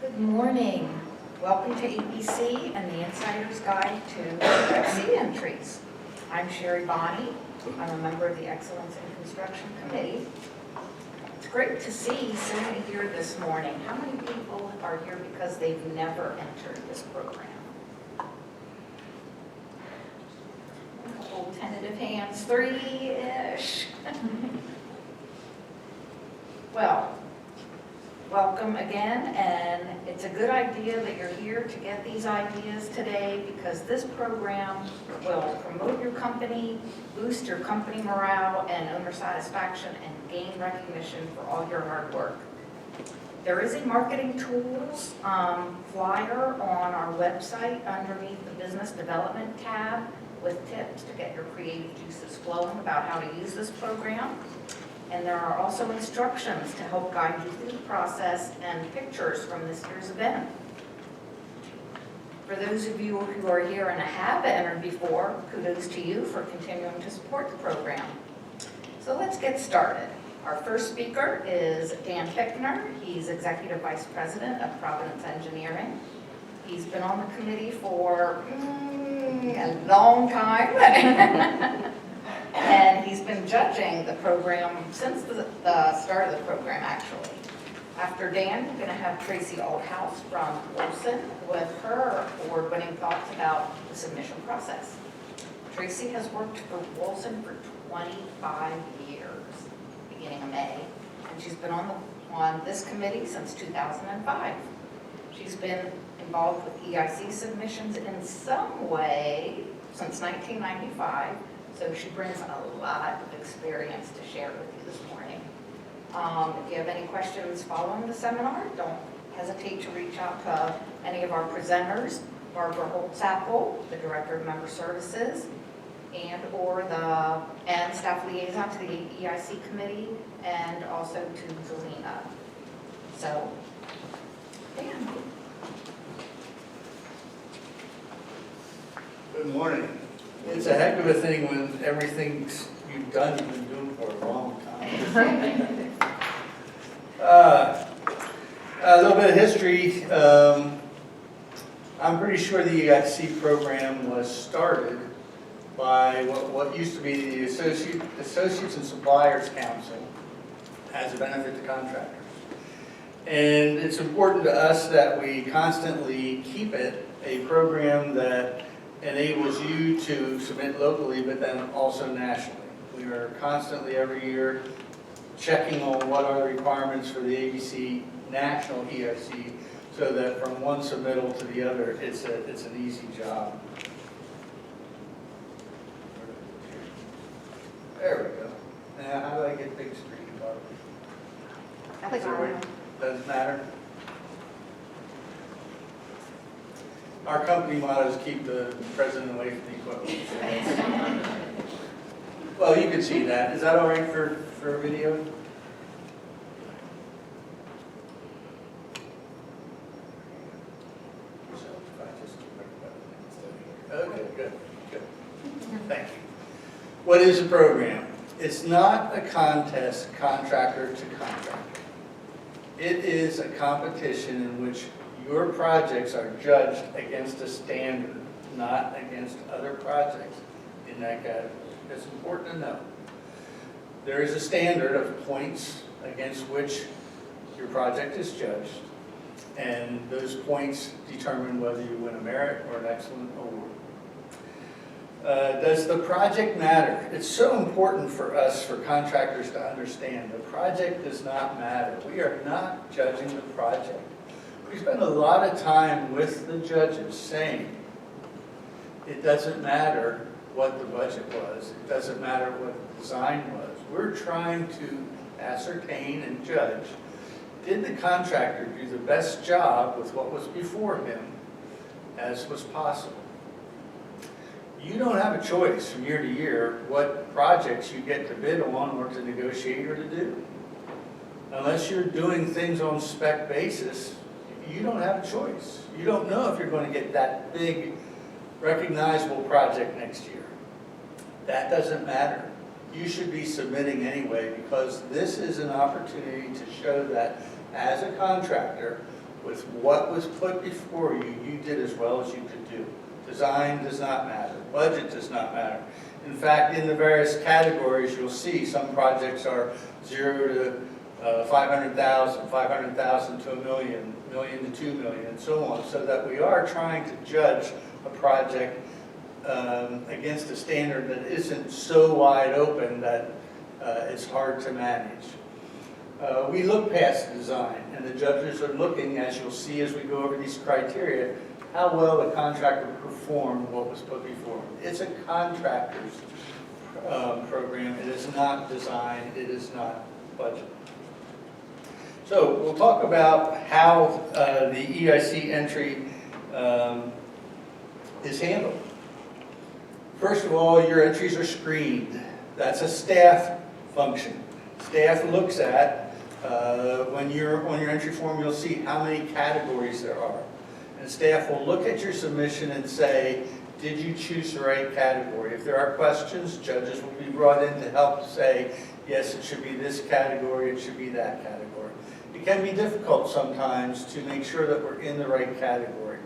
Good morning. Welcome to EIC and the Insider's Guide to EIC Entries. I'm Sherry Bonney. I'm a member of the Excellence in Construction Committee. It's great to see so many here this morning. How many people are here because they've never entered this program? A couple tentative hands, 3-ish. Well, welcome again, and it's a good idea that you're here to get these ideas today because this program will promote your company, boost your company morale and owner satisfaction, and gain recognition for all your hard work. There is a marketing tools flyer on our website underneath the business development tab with tips to get your creative juices flowing about how to use this program. And there are also instructions to help guide you through the process and pictures from this year's event. For those of you who are here and have entered before, kudos to you for continuing to support the program. So let's get started. Our first speaker is Dan Fickner. He's Executive Vice President of Providence Engineering. He's been on the committee for a long time. And he's been judging the program since the start of the program, actually. After Dan, we're going to have Tracy Althouse from Wilson with her award-winning thoughts about the submission process. Tracy has worked for Wilson for 25 years, beginning of May, and she's been on this committee since 2005. She's been involved with EIC submissions in some way since 1995. So she brings a lot of experience to share with you this morning. If you have any questions following the seminar, don't hesitate to reach out to any of our presenters, Barbara Holtzapfel, the Director of Member Services, and staff liaison to the EIC committee, and also to Zelina. So, Dan. Good morning. It's a heck of a thing when everything you've done, you've been doing for a long time. A little bit of history. I'm pretty sure the EIC program was started by what used to be the Associates and Suppliers Council as a benefit to contractors. And it's important to us that we constantly keep it a program that enables you to submit locally, but then also nationally. We are constantly every year checking on what are the requirements for the ABC National EIC so that from one submittal to the other, it's an easy job. There we go. Now, how do I get big screen, Barbara? I think Doesn't matter. Our company motto is keep the president away from the equipment. Well, you can see that. Is that all right for a video? Okay, good. Thank you. What is a program? It's not a contest contractor to contractor. It is a competition in which your projects are judged against a standard, not against other projects in that category. It's important to know. There is a standard of points against which your project is judged, and those points determine whether you win a merit or an excellent award. Does the project matter? It's so important for us, for contractors, to understand the project does not matter. We are not judging the project. We spend a lot of time with the judges saying it doesn't matter what the budget was. It doesn't matter what the design was. We're trying to ascertain and judge, did the contractor do the best job with what was before him as was possible? You don't have a choice from year to year what projects you get to bid on or to negotiate or to do. Unless you're doing things on spec basis, you don't have a choice. You don't know if you're going to get that big, recognizable project next year. That doesn't matter. You should be submitting anyway because this is an opportunity to show that as a contractor, with what was put before you, you did as well as you could do. Design does not matter. Budget does not matter. In fact, in the various categories, you'll see some projects are 0 to 500,000, 500,000 to $1 million, $1 million to $2 million, and so on, so that we are trying to judge a project against a standard that isn't so wide open that it's hard to manage. We look past the design, and the judges are looking, as you'll see as we go over these criteria, how well the contractor performed what was put before him. It's a contractor's program. It is not design. It is not budget. So we'll talk about how the EIC entry is handled. First of all, your entries are screened. That's a staff function. Staff looks at, when you're on your entry form, you'll see how many categories there are. And staff will look at your submission and say, did you choose the right category? If there are questions, judges will be brought in to help say, yes, it should be this category, it should be that category. It can be difficult sometimes to make sure that we're in the right category.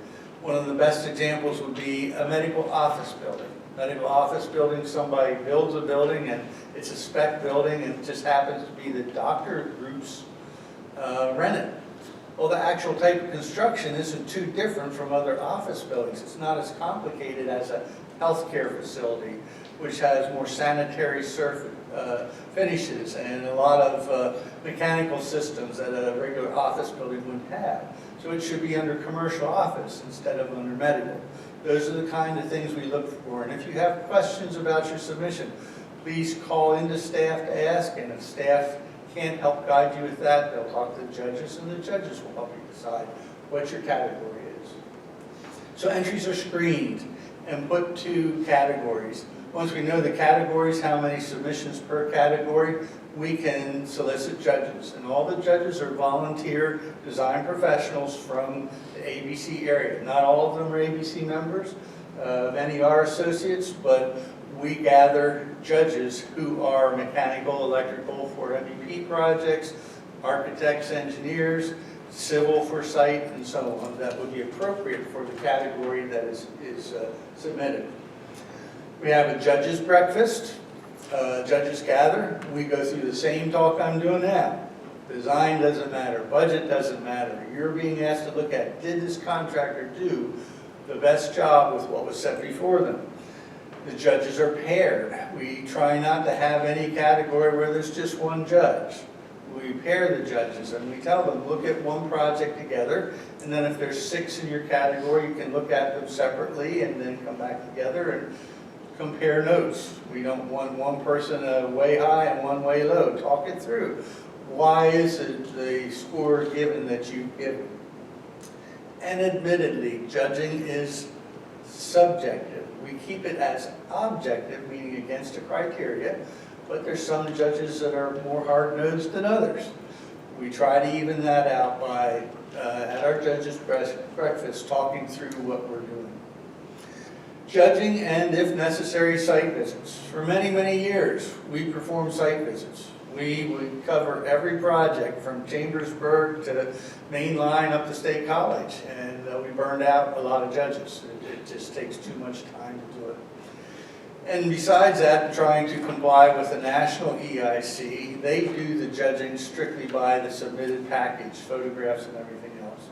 One of the best examples would be a medical office building. Medical office building, somebody builds a building and it's a spec building and it just happens to be the doctor groups rent it. Well, the actual type of construction isn't too different from other office buildings. It's not as complicated as a healthcare facility, which has more sanitary finishes and a lot of mechanical systems that a regular office building wouldn't have. So it should be under commercial office instead of under medical. Those are the kind of things we look for. And if you have questions about your submission, please call into staff to ask, and if staff can't help guide you with that, they'll talk to the judges, and the judges will help you decide what your category is. So entries are screened and put to categories. Once we know the categories, how many submissions per category, we can solicit judges. And all the judges are volunteer design professionals from the ABC area. Not all of them are ABC members. Many are associates, but we gather judges who are mechanical, electrical for MVP projects, architects, engineers, civil for site, and so on, that would be appropriate for the category that is submitted. We have a judges breakfast. Judges gather. We go through the same talk I'm doing now. Design doesn't matter. Budget doesn't matter. You're being asked to look at, did this contractor do the best job with what was set before them? The judges are paired. We try not to have any category where there's just one judge. We pair the judges and we tell them, look at one project together, and then if there's 6 in your category, you can look at them separately and then come back together and compare notes. We don't want one person way high and one way low. Talk it through. Why is it the score given that you've given? And admittedly, judging is subjective. We keep it as objective, meaning against a criteria, but there's some judges that are more hard-nosed than others. We try to even that out by, at our judges' breakfast, talking through what we're doing. Judging and, if necessary, site visits. For many, many years, we performed site visits. We would cover every project from Chambersburg to Main Line up to State College, and we burned out a lot of judges. It just takes too much time to do it. And besides that, trying to comply with the national EIC, they do the judging strictly by the submitted package, photographs and everything else.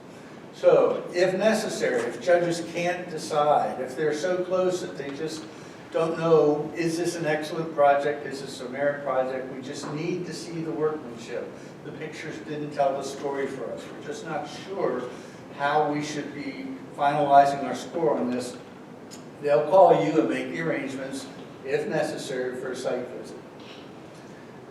So, if necessary, if judges can't decide, if they're so close that they just don't know, is this an excellent project, is this a merit project, we just need to see the workmanship. The pictures didn't tell the story for us. We're just not sure how we should be finalizing our score on this. They'll call you and make the arrangements, if necessary, for a site visit.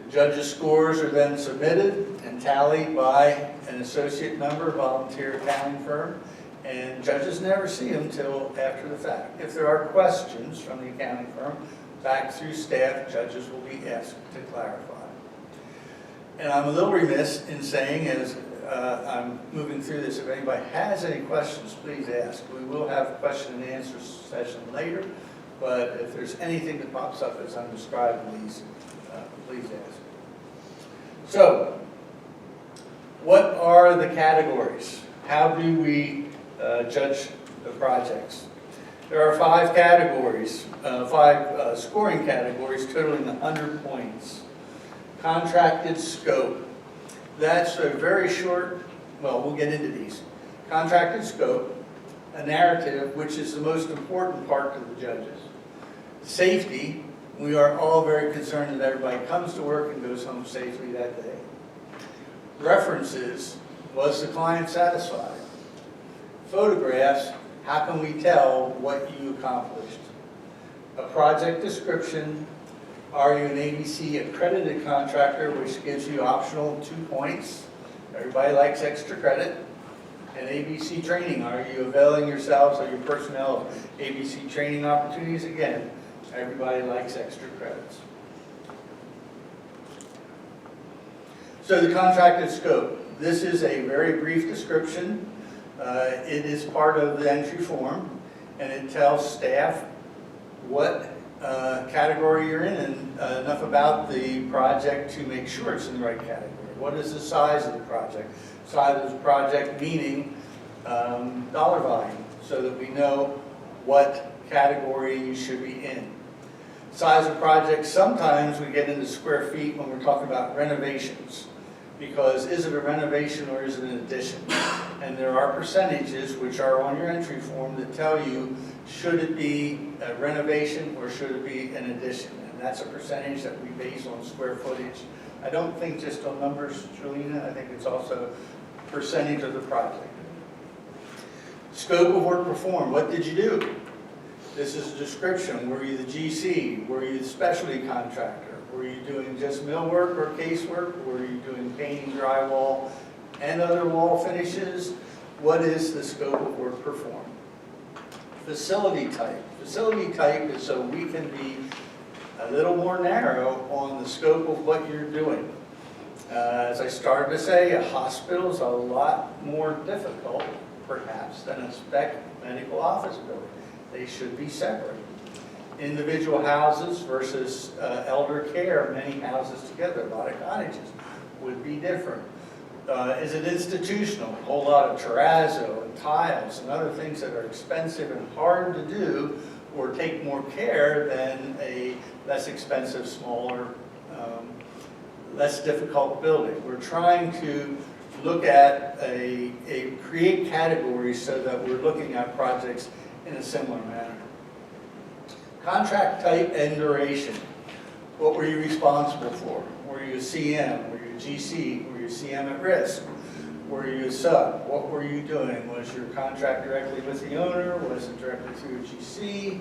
The judges' scores are then submitted and tallied by an associate member, volunteer accounting firm, and judges never see them till after the fact. If there are questions from the accounting firm, back through staff, judges will be asked to clarify. And I'm a little remiss in saying, as I'm moving through this, if anybody has any questions, please ask. We will have a question and answer session later, but if there's anything that pops up as I'm describing these, please ask. So, what are the categories? How do we judge the projects? There are 5 categories, 5 scoring categories totaling 100 points. Contracted scope. That's a very short, well, we'll get into these. Contracted scope, a narrative, which is the most important part to the judges. Safety, we are all very concerned that everybody comes to work and goes home safely that day. References, was the client satisfied? Photographs, how can we tell what you accomplished? A project description, are you an ABC accredited contractor, which gives you optional 2 points? Everybody likes extra credit. And ABC training, are you availing yourselves or your personnel of ABC training opportunities? Again, everybody likes extra credits. So the contracted scope. This is a very brief description. It is part of the entry form, and it tells staff what category you're in and enough about the project to make sure it's in the right category. What is the size of the project? Size of the project meaning dollar volume, so that we know what category you should be in. Size of project, sometimes we get into square feet when we're talking about renovations, because is it a renovation or is it an addition? And there are percentages which are on your entry form that tell you, should it be a renovation or should it be an addition? And that's a percentage that we base on square footage. I don't think just on numbers, Julina, I think it's also percentage of the project. Scope of work performed, what did you do? This is a description. Were you the GC? Were you the specialty contractor? Were you doing just millwork or casework? Were you doing painting, drywall, and other wall finishes? What is the scope of work performed? Facility type. Facility type is so we can be a little more narrow on the scope of what you're doing. As I started to say, a hospital is a lot more difficult, perhaps, than a spec medical office building. They should be separate. Individual houses versus elder care, many houses together, a lot of cottages, would be different. Is it institutional? A whole lot of terrazzo and tiles and other things that are expensive and hard to do or take more care than a less expensive, smaller, less difficult building. We're trying to look at create categories so that we're looking at projects in a similar manner. Contract type and duration. What were you responsible for? Were you a CM? Were you a GC? Were you a CM at risk? Were you a sub? What were you doing? Was your contract directly with the owner? Was it directly through a GC?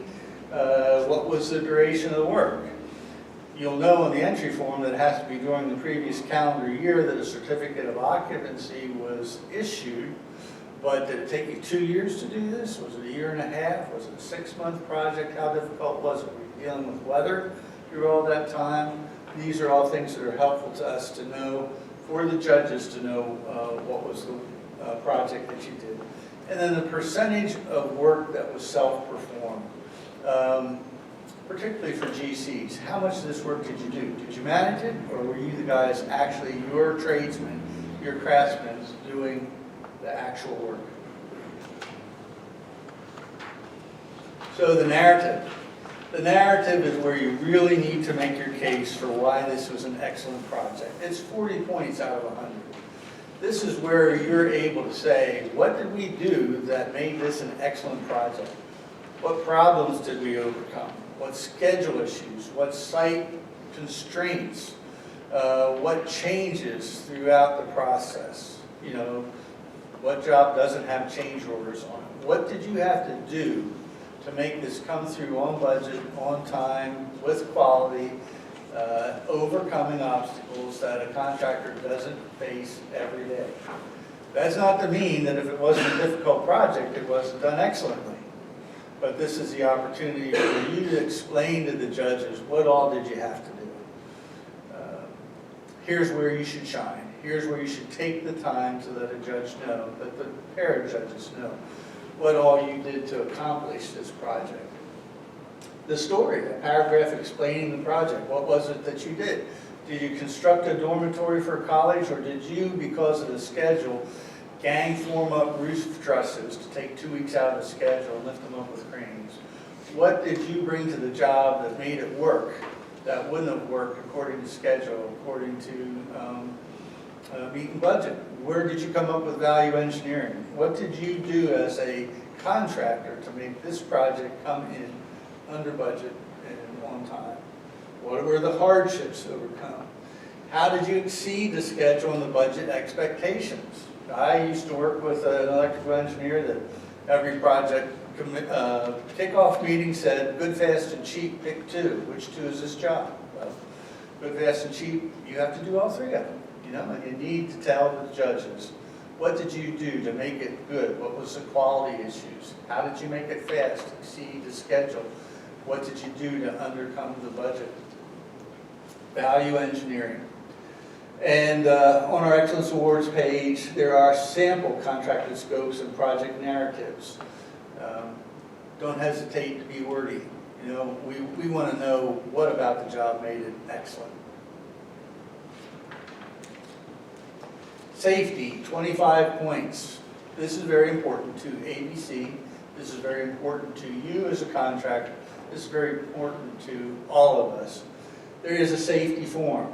What was the duration of the work? You'll know in the entry form that it has to be during the previous calendar year that a certificate of occupancy was issued. But did it take you 2 years to do this? Was it a year and a half? Was it a 6-month project? How difficult was it? Were you dealing with weather through all that time? These are all things that are helpful to us to know, for the judges to know what was the project that you did. And then the percentage of work that was self-performed, particularly for GCs. How much of this work did you do? Did you manage it, or were you the guys actually, your tradesmen, your craftsmen, doing the actual work? So the narrative. The narrative is where you really need to make your case for why this was an excellent project. It's 40 points out of 100. This is where you're able to say, what did we do that made this an excellent project? What problems did we overcome? What schedule issues? What site constraints? What changes throughout the process? You know, what job doesn't have change orders on it? What did you have to do to make this come through on budget, on time, with quality, overcoming obstacles that a contractor doesn't face every day? That's not to mean that if it wasn't a difficult project, it wasn't done excellently. But this is the opportunity for you to explain to the judges what all did you have to do. Here's where you should shine. Here's where you should take the time to let a judge know, let the pair of judges know what all you did to accomplish this project. The story, a paragraph explaining the project. What was it that you did? Did you construct a dormitory for college, or did you, because of the schedule, gang form up roof trusses to take 2 weeks out of the schedule and lift them up with cranes. What did you bring to the job that made it work, that wouldn't have worked according to schedule, according to meeting budget? Where did you come up with value engineering? What did you do as a contractor to make this project come in under budget and on time? What were the hardships overcome? How did you exceed the schedule and the budget expectations? I used to work with an electrical engineer that every project kickoff meeting said, good, fast, and cheap, pick two. Which two is this job? Well, good, fast, and cheap, you have to do all three of them, and you need to tell the judges, what did you do to make it good? What was the quality issues? How did you make it fast, exceed the schedule? What did you do to undercome the budget? Value engineering. And on our Excellence Awards page, there are sample contracted scopes and project narratives. Don't hesitate to be wordy. We want to know what about the job made it excellent. Safety, 25 points. This is very important to ABC. This is very important to you as a contractor. This is very important to all of us. There is a safety form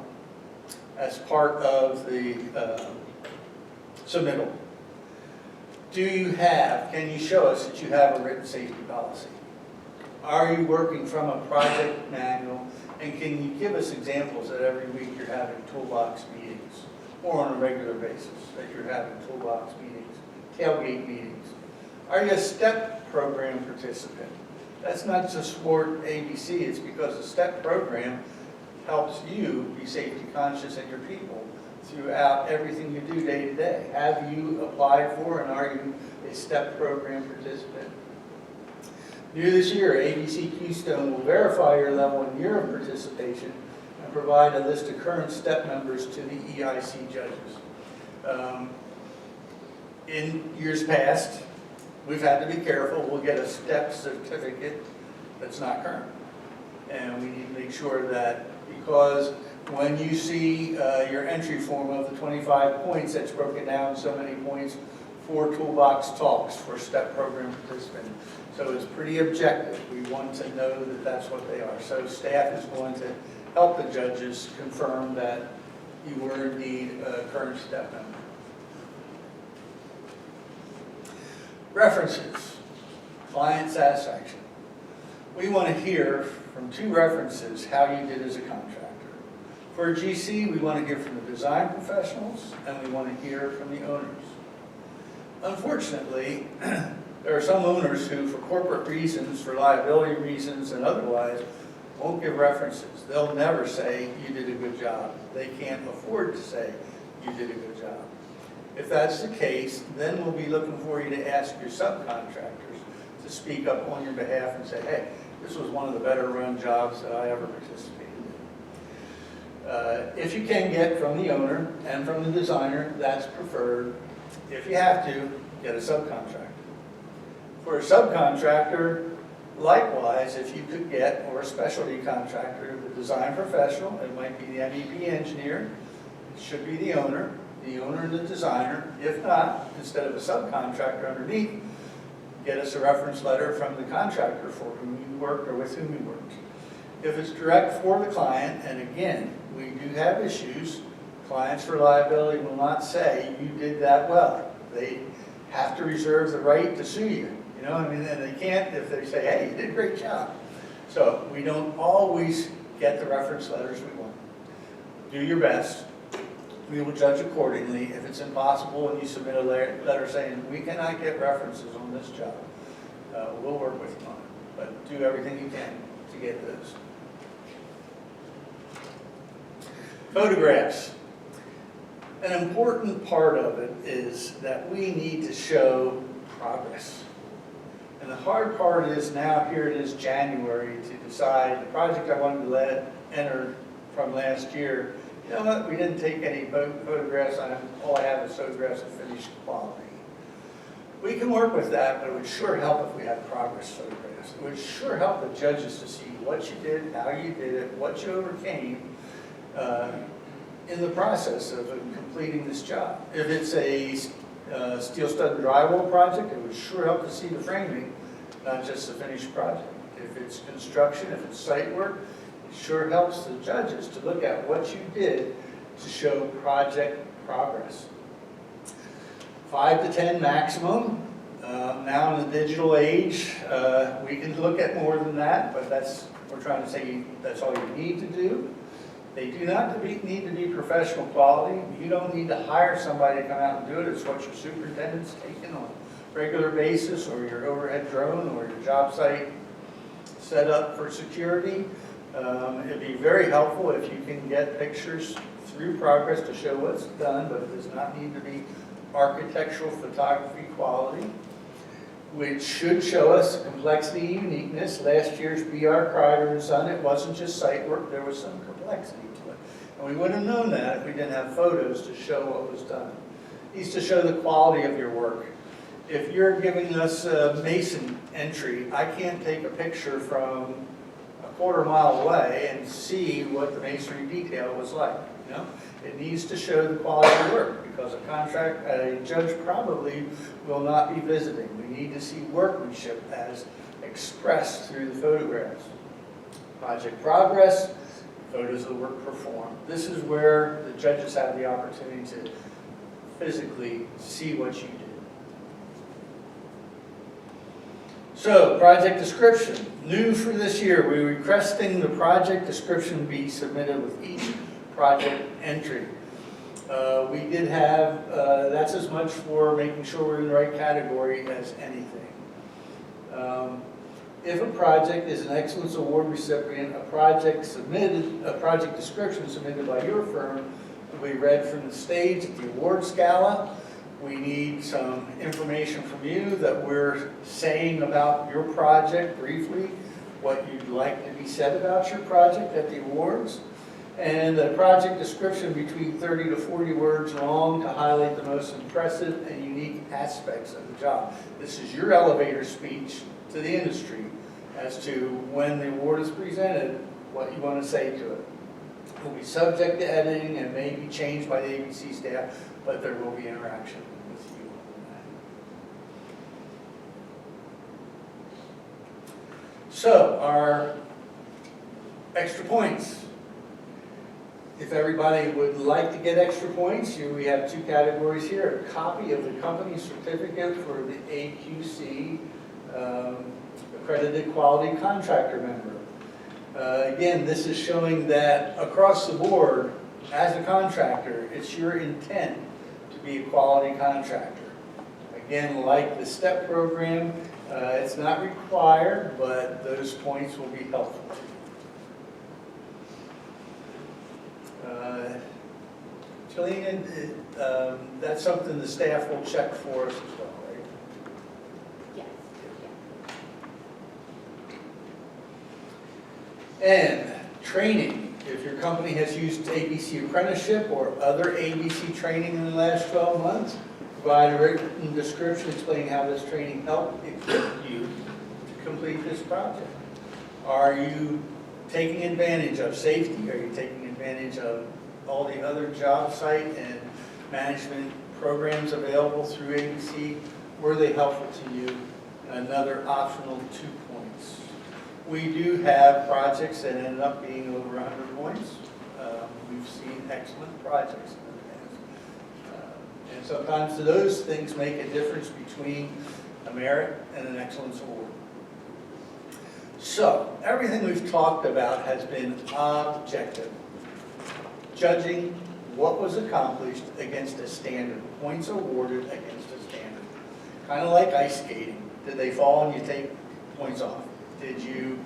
as part of the submittal. Can you show us that you have a written safety policy? Are you working from a project manual? And can you give us examples that every week you're having toolbox meetings, or on a regular basis that you're having toolbox meetings, tailgate meetings? Are you a STEP program participant? That's not just for ABC, it's because the STEP program helps you be safety conscious and your people throughout everything you do day to day. Have you applied for and are you a STEP program participant? New this year, ABC Keystone will verify your level and year of participation and provide a list of current STEP members to the EIC judges. In years past, we've had to be careful. We'll get a STEP certificate that's not current. And we need to make sure that, because when you see your entry form of the 25 points, that's broken down so many points for toolbox talks for STEP program participant. So it's pretty objective. We want to know that that's what they are. So staff is going to help the judges confirm that you were indeed a current STEP member. References, client satisfaction. We want to hear from 2 references how you did as a contractor. For a GC, we want to hear from the design professionals and we want to hear from the owners. Unfortunately, there are some owners who, for corporate reasons, for liability reasons and otherwise, won't give references. They'll never say, you did a good job. They can't afford to say, you did a good job. If that's the case, then we'll be looking for you to ask your subcontractors to speak up on your behalf and say, hey, this was one of the better run jobs that I ever participated in. If you can get from the owner and from the designer, that's preferred. If you have to, get a subcontractor. For a subcontractor, likewise, if you could get, or a specialty contractor, the design professional, it might be the MEP engineer, it should be the owner and the designer. If not, instead of a subcontractor underneath, get us a reference letter from the contractor for whom you worked or with whom you worked. If it's direct for the client, and again, we do have issues, clients for liability will not say you did that well. They have to reserve the right to sue you. And they can't if they say, hey, you did a great job. So we don't always get the reference letters we want. Do your best. We will judge accordingly. If it's impossible and you submit a letter saying, we cannot get references on this job, we'll work with you on it. But do everything you can to get those. Photographs. An important part of it is that we need to show progress. And the hard part is now, here it is January, to decide the project I wanted to enter from last year, you know what, we didn't take any photographs, all I have is photographs of finished quality. We can work with that, but it would sure help if we had progress photographs. It would sure help the judges to see what you did, how you did it, what you overcame in the process of completing this job. If it's a steel stud and drywall project, it would sure help to see the framing, not just the finished project. If it's construction, if it's site work, it sure helps the judges to look at what you did to show project progress. 5 to 10 maximum. Now in the digital age, we can look at more than that, but we're trying to say that's all you need to do. They do not need to be professional quality. You don't need to hire somebody to come out and do it. It's what your superintendent's taking on a regular basis, or your overhead drone, or your job site set up for security. It'd be very helpful if you can get pictures through progress to show what's done, but it does not need to be architectural photography quality, which should show us complexity and uniqueness. Last year's B.R. Kreider and Son, it wasn't just site work, there was some complexity to it. And we wouldn't have known that if we didn't have photos to show what was done. It needs to show the quality of your work. If you're giving us a mason entry, I can't take a picture from a quarter mile away and see what the masonry detail was like. You know? It needs to show the quality of work, because a judge probably will not be visiting. We need to see workmanship as expressed through the photographs. Project progress, photos of the work performed. This is where the judges have the opportunity to physically see what you did. So, project description. New for this year, we're requesting the project description be submitted with each project entry. We did have, that's as much for making sure we're in the right category as anything. If a project is an Excellence Award recipient, a project description submitted by your firm will be read from the stage at the awards gala. We need some information from you that we're saying about your project briefly, what you'd like to be said about your project at the awards, and a project description between 30 to 40 words long to highlight the most impressive and unique aspects of the job. This is your elevator speech to the industry as to when the award is presented, what you want to say to it. It will be subject to editing and may be changed by the ABC staff, but there will be interaction with you on that. So, our extra points. If everybody would like to get extra points, we have 2 categories here. A copy of the company certificate for the AQC accredited quality contractor member. Again, this is showing that across the board, as a contractor, it's your intent to be a quality contractor. Again, like the STEP program, it's not required, but those points will be helpful to you. Jillian, that's something the staff will check for us as well, right? Yes. And training. If your company has used ABC apprenticeship or other ABC training in the last 12 months, provide a written description explaining how this training helped equip you to complete this project. Are you taking advantage of safety? Are you taking advantage of all the other job site and management programs available through ABC? Were they helpful to you? Another optional 2 points. We do have projects that end up being over 100 points. We've seen excellent projects in the past. And sometimes those things make a difference between a merit and an excellence award. So, everything we've talked about has been objective. Judging what was accomplished against a standard, points awarded against a standard. Kind of like ice skating. Did they fall and you take points off? Did you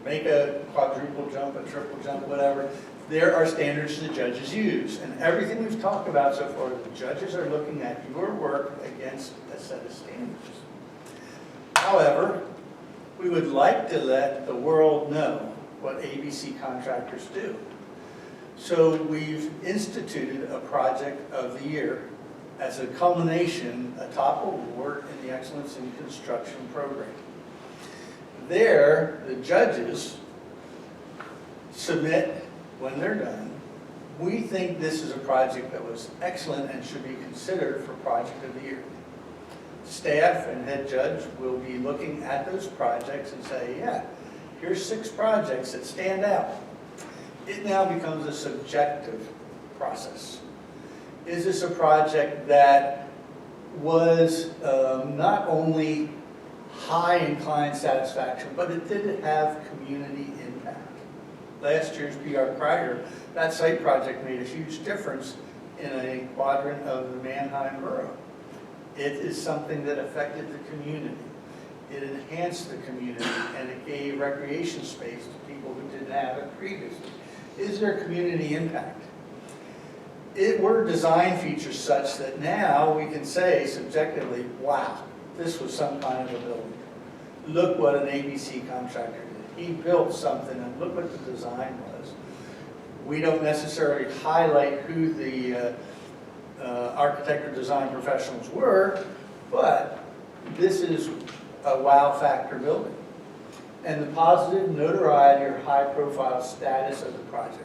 make a quadruple jump, a triple jump, whatever? There are standards the judges use. And everything we've talked about so far, the judges are looking at your work against a set of standards. However, we would like to let the world know what ABC contractors do. So we've instituted a project of the year as a culmination, a top award in the Excellence in Construction program. There, the judges submit, when they're done, We think this is a project that was excellent and should be considered for Project of the Year. Staff and head judge will be looking at those projects and say, yeah, here's 6 projects that stand out. It now becomes a subjective process. Is this a project that was not only high in client satisfaction, but it did have community impact? Last year's PR Crider, that site project made a huge difference in a quadrant of the Manheim Borough. It is something that affected the community. It enhanced the community, and it gave recreation space to people who didn't have it previously. Is there community impact? It were design features such that now we can say subjectively, wow, this was some kind of a building. Look what an ABC contractor did. He built something, and look what the design was. We don't necessarily highlight who the architect or design professionals were, but this is a wow factor building. And the positive notoriety or high profile status of the project.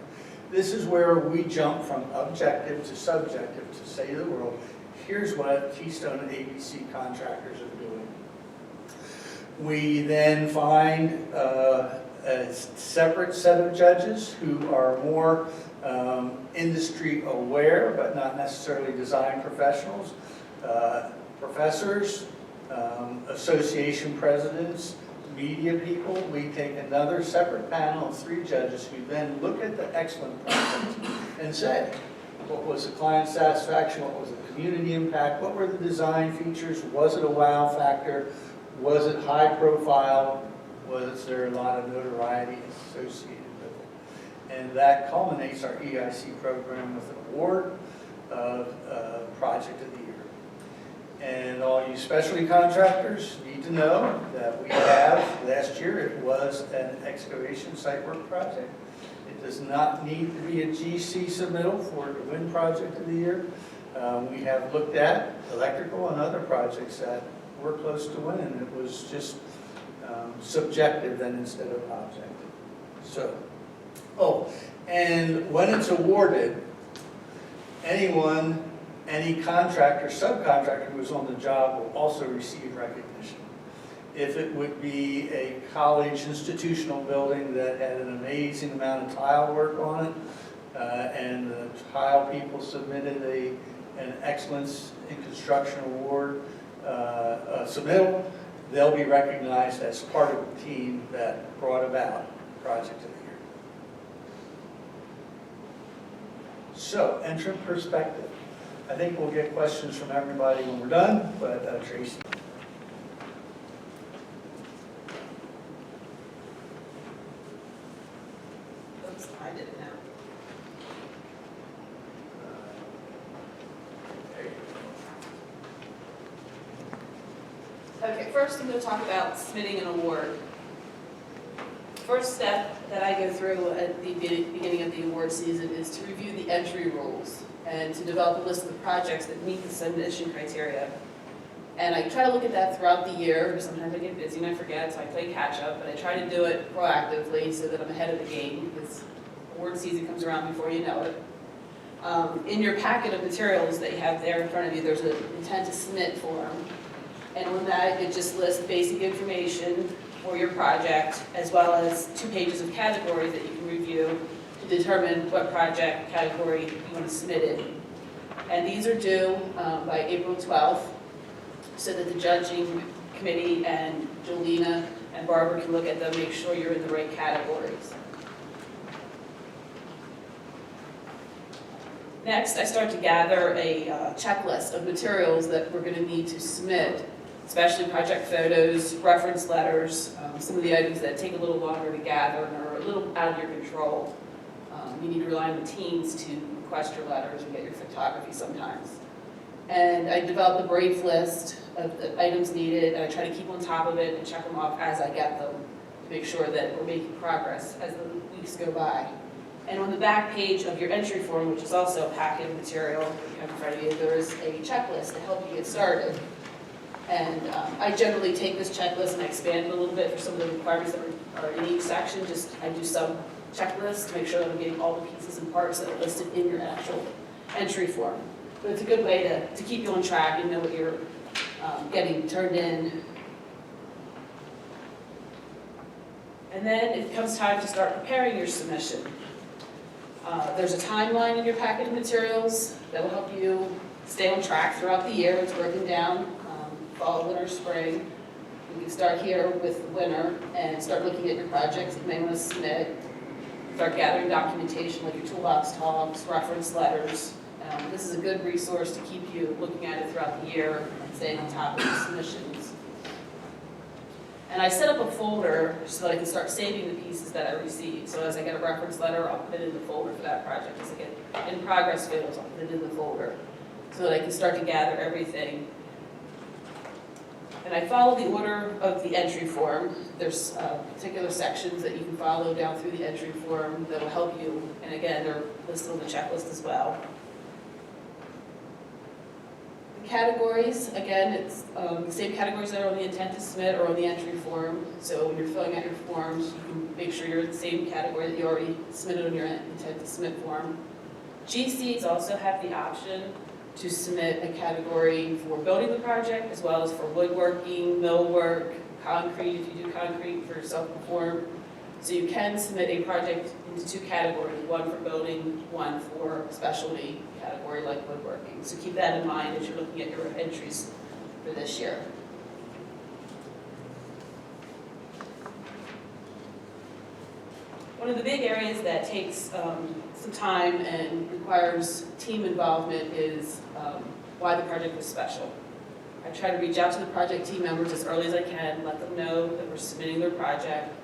This is where we jump from objective to subjective to say to the world, here's what Keystone and ABC contractors are doing. We then find a separate set of judges who are more industry aware, but not necessarily design professionals, professors, association presidents, media people. We take another separate panel of 3 judges who then look at the excellent project and say, what was the client satisfaction, what was the community impact, what were the design features, was it a wow factor, was it high profile, was there a lot of notoriety associated with it? And that culminates our EIC program with an award of Project of the Year. And all you specialty contractors need to know that we have, last year it was an excavation site work project. It does not need to be a GC submittal for it to win Project of the Year. We have looked at electrical and other projects that were close to winning. It was just subjective then instead of objective. So, and when it's awarded, anyone, any contractor, subcontractor who was on the job will also receive recognition. If it would be a college institutional building that had an amazing amount of tile work on it, and the tile people submitted an excellence in construction award submittal, they'll be recognized as part of the team that brought about Project of the Year. So, entrant perspective. I think we'll get questions from everybody when we're done, but Tracy. Oops, I didn't know. Okay, first I'm going to talk about submitting an award. First step that I go through at the beginning of the award season is to review the entry rules and to develop a list of the projects that meet the submission criteria. And I try to look at that throughout the year, because sometimes I get busy and I forget, so I play catch up, but I try to do it proactively so that I'm ahead of the game, because award season comes around before you know it. In your packet of materials that you have there in front of you, there's an intent to submit form. And on that, it just lists basic information for your project, as well as 2 pages of categories that you can review to determine what project category you want to submit in. And these are due by April 12th, so that the judging committee and Jolena and Barbara can look at them, make sure you're in the right categories. Next, I start to gather a checklist of materials that we're going to need to submit, especially project photos, reference letters, some of the items that take a little longer to gather and are a little out of your control. You need to rely on the teams to request your letters and get your photography sometimes. And I developed a brief list of the items needed, and I try to keep on top of it and check them off as I get them to make sure that we're making progress as the weeks go by. And on the back page of your entry form, which is also a packet of material you have in front of you, there is a checklist to help you get started. And I generally take this checklist and I expand it a little bit for some of the requirements that are in each section. I do some checklist to make sure that I'm getting all the pieces and parts that are listed in your actual entry form. But it's a good way to keep you on track and know what you're getting turned in. And then it comes time to start preparing your submission. There's a timeline in your packet of materials that will help you stay on track throughout the year. It's broken down, fall, winter, spring. You can start here with the winter and start looking at your projects that you may want to submit. Start gathering documentation like your toolbox talks, reference letters. This is a good resource to keep you looking at it throughout the year and staying on top of the submissions. And I set up a folder so that I can start saving the pieces that I receive. So as I get a reference letter, I'll put it in the folder for that project. As I get in progress photos, I'll put it in the folder so that I can start to gather everything. And I follow the order of the entry form. There's particular sections that you can follow down through the entry form that will help you. And again, they're listed on the checklist as well. Categories, again, it's the same categories that are on the intent to submit or on the entry form. So when you're filling out your forms, you can make sure you're in the same category that you already submitted on your intent to submit form. GCs also have the option to submit a category for building the project as well as for woodworking, millwork, concrete, if you do concrete for self-perform. So you can submit a project into two categories, one for building, one for specialty category like woodworking. So keep that in mind as you're looking at your entries for this year. One of the big areas that takes some time and requires team involvement is why the project was special. I try to reach out to the project team members as early as I can, let them know that we're submitting their project,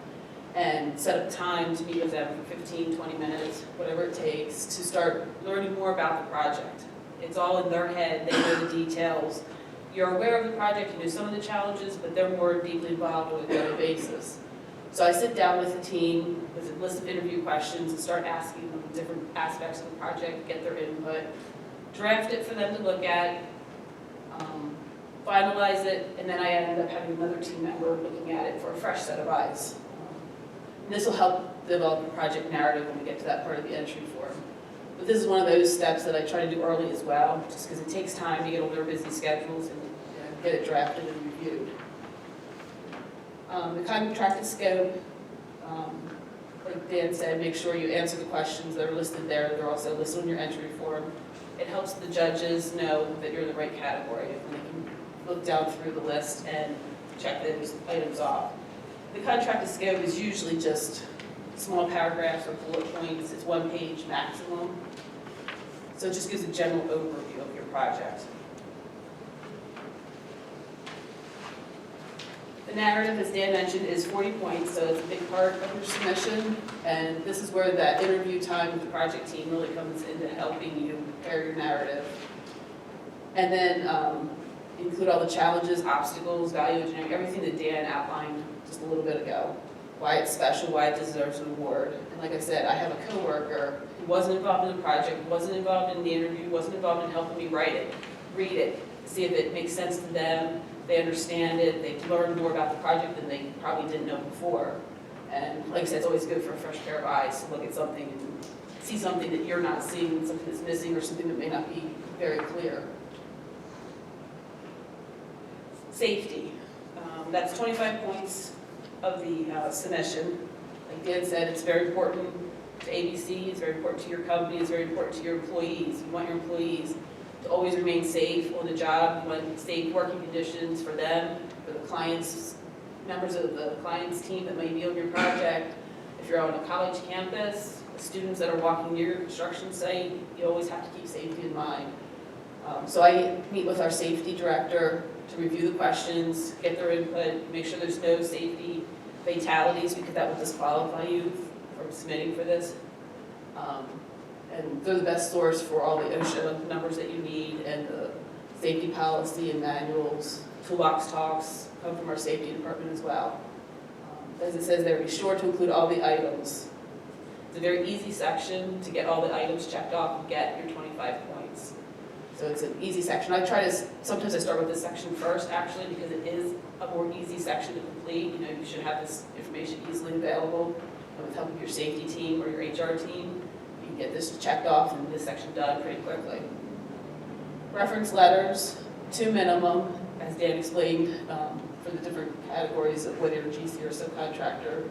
and set up time to meet with them for 15, 20 minutes, whatever it takes, to start learning more about the project. It's all in their head, they know the details. You're aware of the project, you know some of the challenges, but they're more deeply involved on a daily basis. So I sit down with the team with a list of interview questions and start asking them different aspects of the project, get their input, draft it for them to look at, finalize it, and then I end up having another team member looking at it for a fresh set of eyes. This will help develop the project narrative when we get to that part of the entry form. But this is one of those steps that I try to do early as well, just because it takes time to get on their busy schedules and get it drafted and reviewed. The contracted scope, like Dan said, make sure you answer the questions that are listed there. They're also listed on your entry form. It helps the judges know that you're in the right category, and they can look down through the list and check those items off. The contracted scope is usually just small paragraphs or bullet points. It's 1 page maximum. So it just gives a general overview of your project. The narrative, as Dan mentioned, is 40 points, so it's a big part of your submission. And this is where that interview time with the project team really comes into helping you prepare your narrative. And then include all the challenges, obstacles, value engineering, everything that Dan outlined just a little bit ago. Why it's special, why it deserves an award. And like I said, I have a coworker who wasn't involved in the project, wasn't involved in the interview, wasn't involved in helping me write it, read it, see if it makes sense to them, they understand it, they've learned more about the project than they probably didn't know before. And like I said, it's always good for a fresh pair of eyes to look at something and see something that you're not seeing, something that's missing, or something that may not be very clear. Safety. That's 25 points of the submission. Like Dan said, it's very important to ABC, it's very important to your company, it's very important to your employees. You want your employees to always remain safe on the job. You want safe working conditions for them, for the clients, members of the client's team that may be on your project. If you're on a college campus, students that are walking near your construction site, you always have to keep safety in mind. So I meet with our safety director to review the questions, get their input, make sure there's no safety fatalities, because that will disqualify you from submitting for this. And they're the best source for all the OSHA numbers that you need, and the safety policy and manuals, toolbox talks come from our safety department as well. As it says there, be sure to include all the items. It's a very easy section to get all the items checked off and get your 25 points. So it's an easy section. Sometimes I start with this section first, actually, because it is a more easy section to complete. You know, you should have this information easily available. and with help of your safety team or your HR team, you can get this checked off and this section done pretty quickly. Reference letters, 2 minimum, as Dan explained, for the different categories of whether you're GC or subcontractor.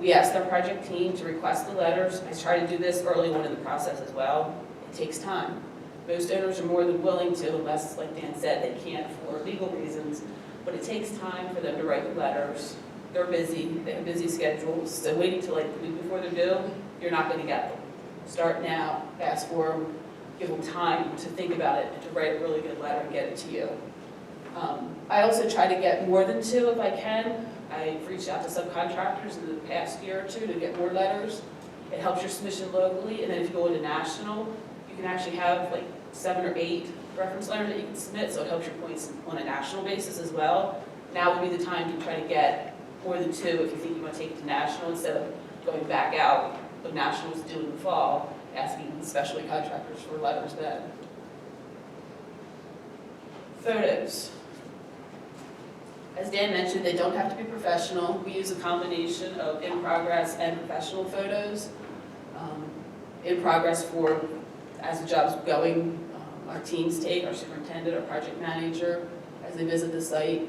We asked our project team to request the letters. I try to do this early on in the process as well. It takes time. Most owners are more than willing to, unless, like Dan said, they can't for legal reasons, but it takes time for them to write the letters. They're busy, they have busy schedules, so waiting till like the week before they're due, you're not gonna get them. Start now, ask for them, give them time to think about it, and to write a really good letter and get it to you. I also try to get more than 2 if I can. I've reached out to subcontractors in the past year or 2 to get more letters. It helps your submission locally, and then if you go into national, you can actually have like 7 or 8 reference letters that you can submit, so it helps your points on a national basis as well. Now would be the time to try to get more than 2 if you think you want to take it to national, instead of going back out when national's due in the fall, asking especially contractors for letters then. Photos. As Dan mentioned, they don't have to be professional. We use a combination of in progress and professional photos. In progress for as the job's going, our teams take, our superintendent, our project manager, as they visit the site.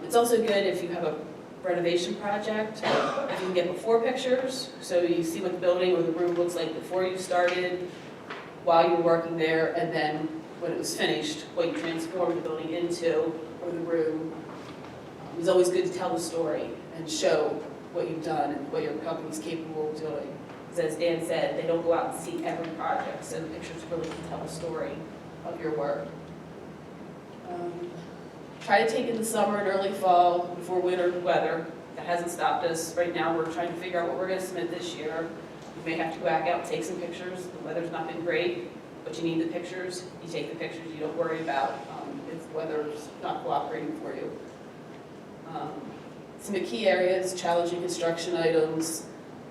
It's also good if you have a renovation project, if you can get before pictures, so you see what the building or the room looks like before you started, while you were working there, and then when it was finished, what you transformed the building into, or the room. It's always good to tell the story and show what you've done and what your company's capable of doing. Because as Dan said, they don't go out and see every project, so the pictures really can tell the story of your work. Try to take in the summer and early fall before winter weather. That hasn't stopped us. Right now we're trying to figure out what we're going to submit this year. You may have to go back out and take some pictures. The weather's not been great, but you need the pictures. You take the pictures, you don't worry about if the weather's not cooperating for you. Some of the key areas, challenging construction items,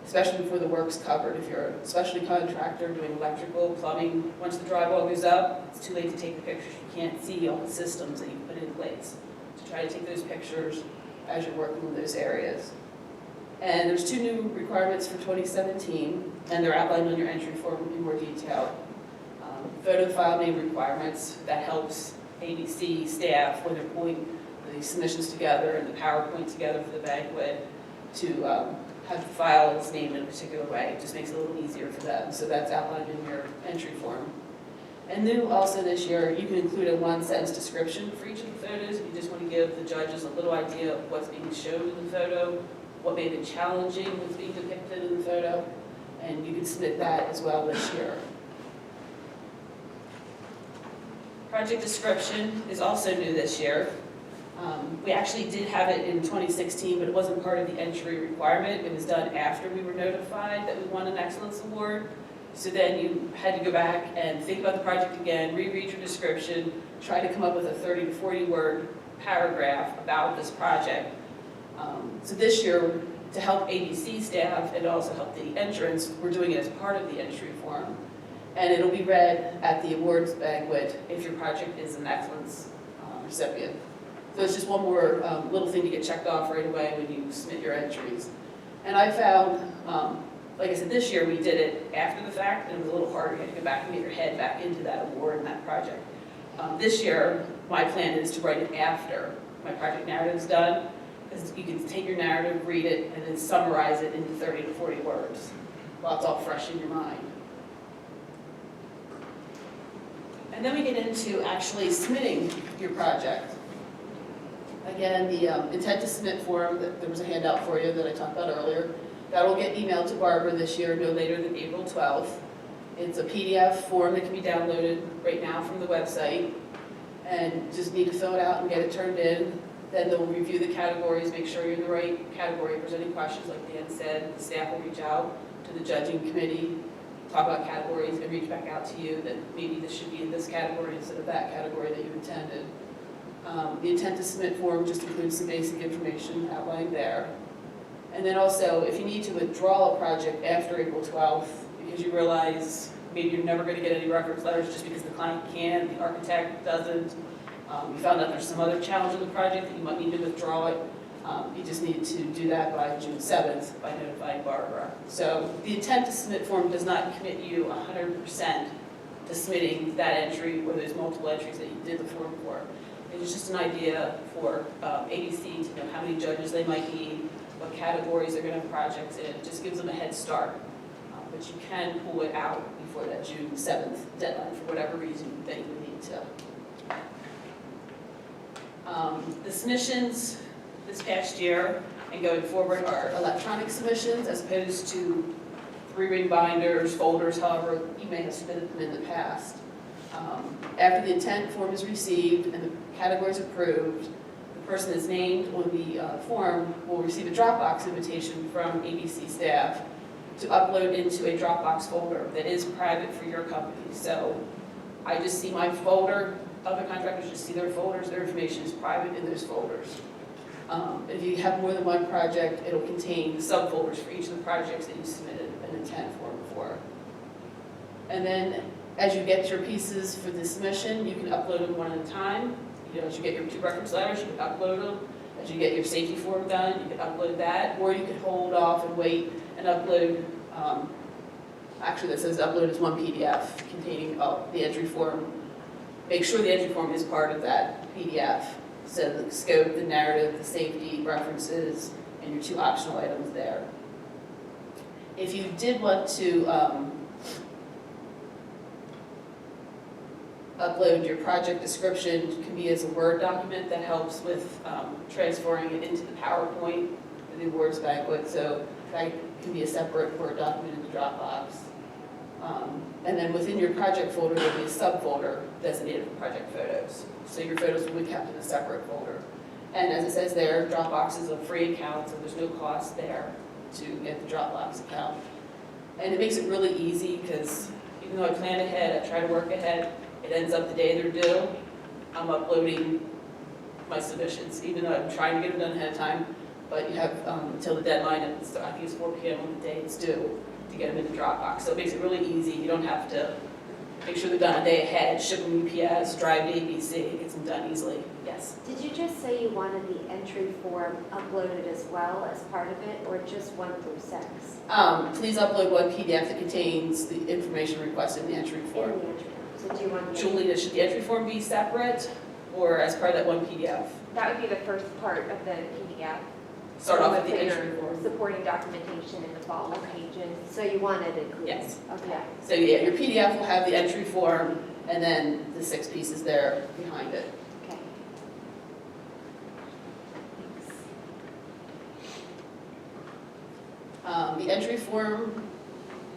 especially before the work's covered. If you're a specialty contractor doing electrical, plumbing, once the drywall goes up, it's too late to take the pictures. You can't see all the systems that you put in place. So try to take those pictures as you're working in those areas. And there's 2 new requirements for 2017, and they're outlined on your entry form in more detail. Photo file name requirements, that helps ABC staff when they're pulling the submissions together and the PowerPoint together for the banquet to have the files named in a particular way. It just makes it a little easier for them. So that's outlined in your entry form. And new also this year, you can include a 1-sentence description for each of the photos. If you just want to give the judges a little idea of what's being shown in the photo, what may have been challenging what's being depicted in the photo, and you can submit that as well this year. Project description is also new this year. We actually did have it in 2016, but it wasn't part of the entry requirement. It was done after we were notified that we won an excellence award. So then you had to go back and think about the project again, reread your description, try to come up with a 30 to 40 word paragraph about this project. So this year, to help ABC staff and also help the entrance, we're doing it as part of the entry form. And it'll be read at the awards banquet if your project is an excellence recipient. So it's just one more little thing to get checked off right away when you submit your entries. And I found, like I said, this year we did it after the fact, and it was a little harder. You had to go back and get your head back into that award and that project. This year, my plan is to write it after my project narrative's done, because you can take your narrative, read it, and then summarize it into 30 to 40 words while it's all fresh in your mind. And then we get into actually submitting your project. Again, the intent to submit form, there was a handout for you that I talked about earlier. That will get emailed to Barbara this year, no later than April 12th. It's a PDF form that can be downloaded right now from the website. And just need to fill it out and get it turned in. Then they'll review the categories, make sure you're in the right category. If there's any questions, like Dan said, the staff will reach out to the judging committee, talk about categories, and reach back out to you that maybe this should be in this category instead of that category that you intended. The intent to submit form just includes some basic information outlined there. And then also, if you need to withdraw a project after April 12th, because you realize maybe you're never going to get any reference letters just because the client can, the architect doesn't, you found out there's some other challenge in the project that you might need to withdraw it, You just need to do that by June 7th by notifying Barbara. So the intent to submit form does not commit you 100% to submitting that entry or those multiple entries that you did the form for. It was just an idea for ABC to know how many judges they might need, what categories they're going to have projects in. It just gives them a head start. But you can pull it out before that June 7th deadline for whatever reason that you would need to. The submissions this past year and going forward are electronic submissions as opposed to 3-ring binders, folders, however you may have submitted them in the past. After the intent form is received and the category is approved, the person that's named on the form will receive a Dropbox invitation from ABC staff to upload into a Dropbox folder that is private for your company. So I just see my folder, other contractors just see their folders, their information is private in those folders. If you have more than one project, it'll contain subfolders for each of the projects that you submitted an intent form for. And then as you get your pieces for the submission, you can upload them one at a time. As you get your 2 reference letters, you can upload them. As you get your safety form done, you can upload that, or you can hold off and wait and upload, actually that says upload as one PDF containing the entry form. Make sure the entry form is part of that PDF. So the scope, the narrative, the safety references, and your 2 optional items there. If you did want to upload your project description, it can be as a Word document that helps with transferring it into the PowerPoint, the awards banquet. So that can be a separate Word document in the Dropbox. And then within your project folder, there'll be a subfolder designated for project photos. So your photos will be kept in a separate folder. And as it says there, Dropbox is a free account, so there's no cost there to get the Dropbox account. And it makes it really easy because even though I plan ahead, I try to work ahead, it ends up the day they're due, I'm uploading my submissions, even though I'm trying to get them done ahead of time. But you have until the deadline, I think it's 4 p.m. on the day it's due, to get them in the Dropbox. So it makes it really easy. You don't have to make sure they're done a day ahead, ship them UPS, drive to ABC, it gets them done easily. Yes? Did you just say you wanted the entry form uploaded as well as part of it, or just 1 through 6? Please upload one PDF that contains the information requested in the entry In form. the entry form. So do you want the Julie, should the entry form be separate or as part of that one PDF? That would be the first part of the PDF. Start off with With the your entry form. Supporting documentation in the following pages. So you want it included? Yes. Okay. So yeah, your PDF will have the entry form and then the 6 pieces there behind it. Okay. The entry form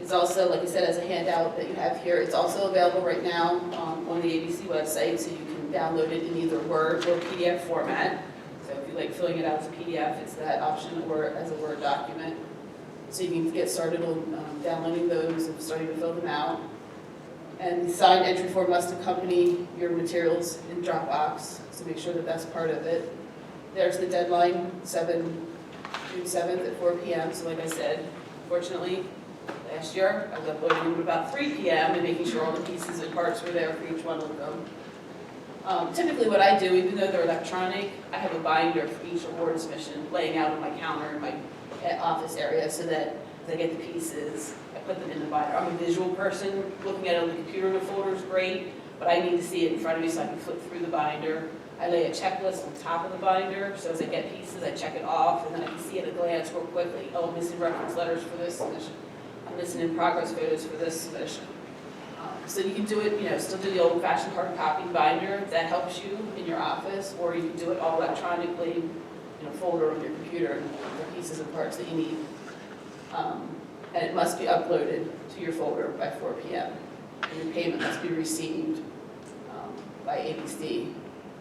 is also, like I said, as a handout that you have here. It's also available right now on the ABC website, so you can download it in either Word or PDF format. So if you like filling it out as a PDF, it's that option, or as a Word document. So you can get started on downloading those and starting to fill them out. And the signed entry form must accompany your materials in Dropbox, so make sure that that's part of it. There's the deadline, June 7th at 4 p.m. So like I said, fortunately, last year I was uploading them at about 3 p.m. and making sure all the pieces and parts were there for each one of them. Typically what I do, even though they're electronic, I have a binder for each award submission laying out on my counter in my office area so that as I get the pieces, I put them in the binder. I'm a visual person, looking at it on the computer in the folder is great, but I need to see it in front of me so I can flip through the binder. I lay a checklist on top of the binder, so as I get pieces, I check it off, and then I can see at a glance real quickly, oh, I'm missing reference letters for this submission. I'm missing in progress photos for this submission. So you can do it, still do the old-fashioned hard copy binder if that helps you in your office, or you can do it all electronically, folder on your computer, and the pieces and parts that you need. And it must be uploaded to your folder by 4 p.m. And your payment must be received by ABC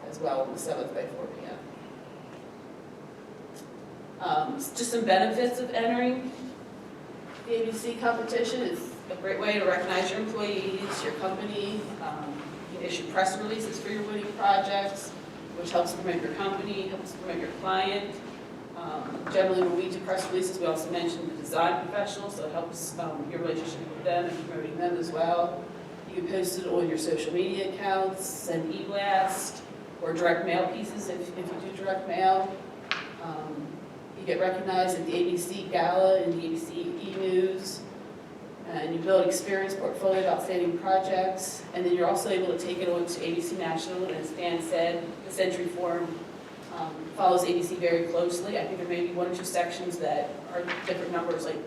as well on the 7th by 4 p.m. Just some benefits of entering the ABC competition. It's a great way to recognize your employees, your company. You can issue press releases for your winning projects, which helps promote your company, helps promote your client. Generally, when we do press releases, we also mention the design professionals, so it helps your relationship with them and promoting them as well. You can post it on your social media accounts, send e-blast, or direct mail pieces if you do direct mail. You get recognized at the ABC Gala and the ABC E-News, and you build experience portfolio of outstanding projects, and then you're also able to take it on to ABC National, and as Dan said, this entry form follows ABC very closely. I think there may be one or two sections that are different numbers, like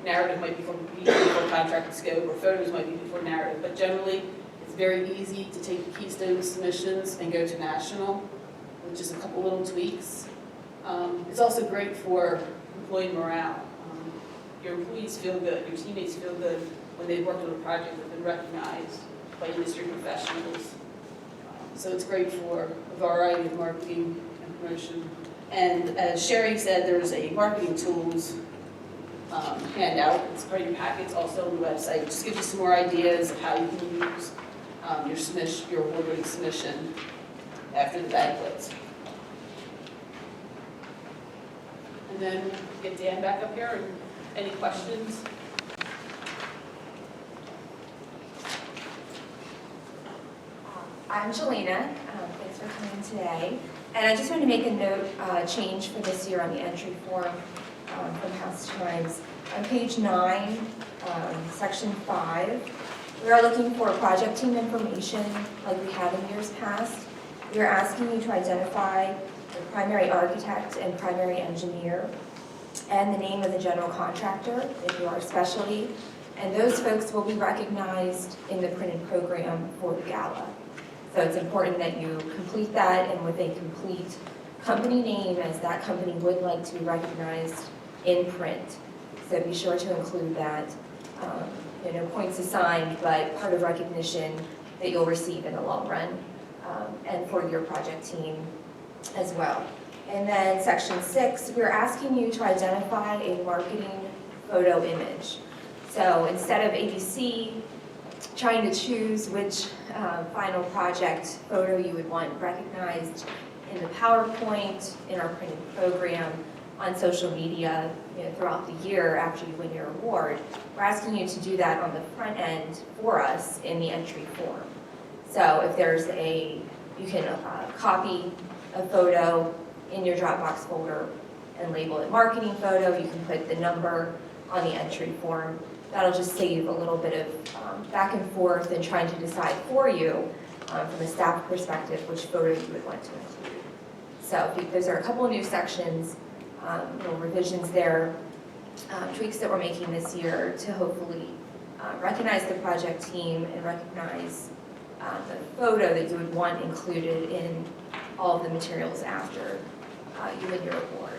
narrative might be before contract and scope, or photos might be before narrative, but generally, it's very easy to take the keystone submissions and go to national, with just a couple little tweaks. It's also great for employee morale. Your employees feel good, your teammates feel good when they've worked on a project that's been recognized by industry professionals. So it's great for a variety of marketing and promotion. And as Sherry said, there's a marketing tools handout. It's part of your packets, also on the website. It just gives you some more ideas of how you can use your award-winning submission after the banquet. And then get Dan back up here. And any questions? I'm Jelena. Thanks for coming today. And I just wanted to make a note change for this year on the entry form from past times. On page 9, section 5, we are looking for project team information like we have in years past. We are asking you to identify the primary architect and primary engineer and the name of the general contractor if you are a specialty. And those folks will be recognized in the printed program for the gala. So it's important that you complete that and with a complete company name, as that company would like to be recognized in print. So be sure to include that. No points assigned, but part of recognition that you'll receive in the long run, and for your project team as well. And then section 6, we're asking you to identify a marketing photo image. So instead of ABC trying to choose which final project photo you would want recognized in the PowerPoint, in our printed program, on social media, throughout the year after you win your award, we're asking you to do that on the front end for us in the entry form. So if there's you can copy a photo in your Dropbox folder and label it marketing photo. You can put the number on the entry form. That'll just save a little bit of back and forth and trying to decide for you from a staff perspective which photo you would want to include. So those are a couple of new sections, revisions there, tweaks that we're making this year to hopefully recognize the project team and recognize the photo that you would want included in all of the materials after you win your award.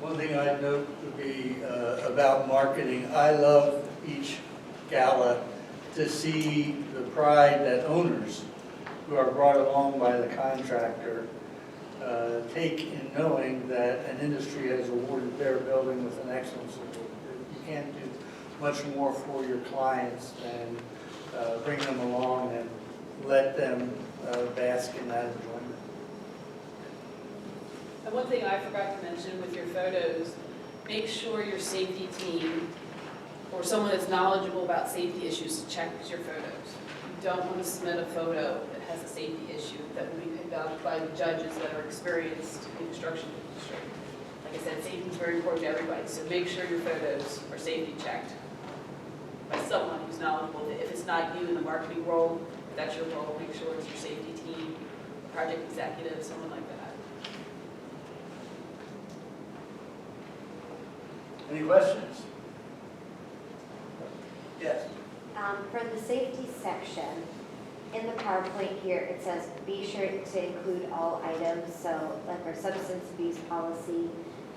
One thing I'd note would be about marketing. I love each gala to see the pride that owners who are brought along by the contractor take in knowing that an industry has awarded their building with an excellence award. You can't do much more for your clients than bring them along and let them bask in that enjoyment. And one thing I forgot to mention with your photos, make sure your safety team or someone that's knowledgeable about safety issues checks your photos. You don't want to submit a photo that has a safety issue that will be picked up by the judges that are experienced in the construction industry. Like I said, safety is very important to everybody, so make sure your photos are safety checked by someone who's knowledgeable. If it's not you in the marketing role, if that's your role, make sure it's your safety team, project executive, someone like that. Any questions? Yes. For the safety section, in the PowerPoint here, it says, be sure to include all items, so like our substance abuse policy.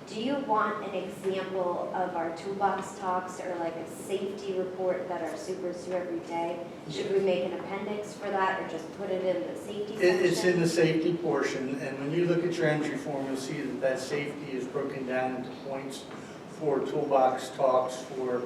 Do you want an example of our toolbox talks or like a safety report that our supers do every day? Should we make an appendix for that or just put it in the safety section? It's in the safety portion, and when you look at your entry form, you'll see that safety is broken down into points for toolbox talks, for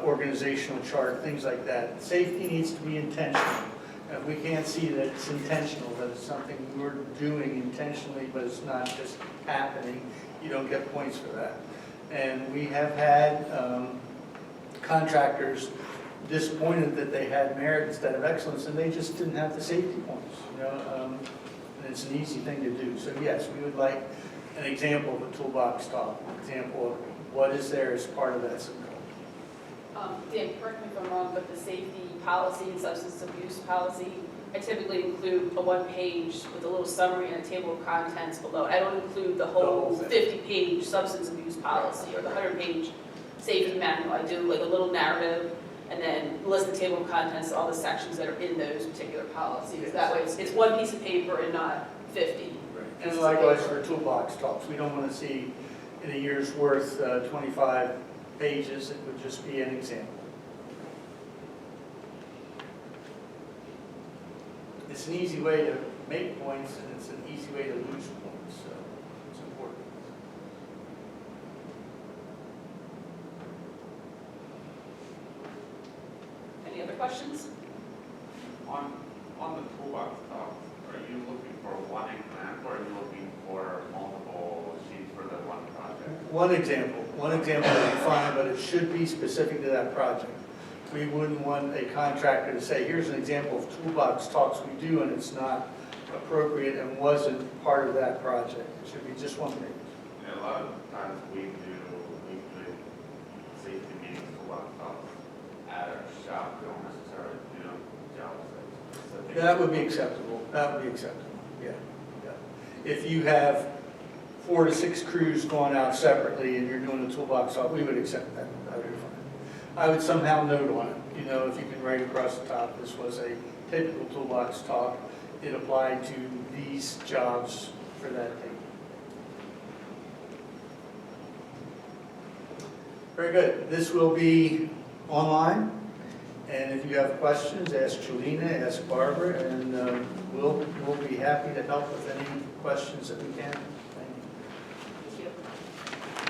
organizational chart, things like that. Safety needs to be intentional. If we can't see that it's intentional, that it's something we're doing intentionally, but it's not just happening, you don't get points for that. And we have had contractors disappointed that they had merit instead of excellence, and they just didn't have the safety points. and it's an easy thing to do. So yes, we would like an example of a toolbox talk, an example of what is there as part of that subcode. Dan, correct me if I'm wrong, but the safety policy and substance abuse policy, I typically include a one-page with a little summary and a table of contents below. I don't include the whole The whole thing. 50-page substance abuse policy or the 100-page safety manual. I do like a little narrative and then list the table of contents, all the sections that are in those particular policies. That way it's one piece of paper and not 50. And likewise for toolbox talks, we don't want to see in a year's worth 25 pages, it would just be an example. It's an easy way to make points and it's an easy way to lose points, so it's important. Any other questions? On the toolbox talk, are you looking for one example or are you looking for multiple sheets for the one project? One example would be fine, but it should be specific to that project. We wouldn't want a contractor to say, here's an example of toolbox talks we do, and it's not appropriate and wasn't part of that project. It should be just one page. And a lot of times we do safety meetings, toolbox talks at our shop. We don't necessarily do job sites. That would be acceptable. That would be acceptable, yeah. If you have 4 to 6 crews going out separately and you're doing a toolbox talk, we would accept that. That would be fine. I would somehow note on it, if you can write across the top, this was a typical toolbox talk. It applied to these jobs for that day. Very good. This will be online, and if you have questions, ask Julina, ask Barbara, and we'll be happy to help with any questions that we can.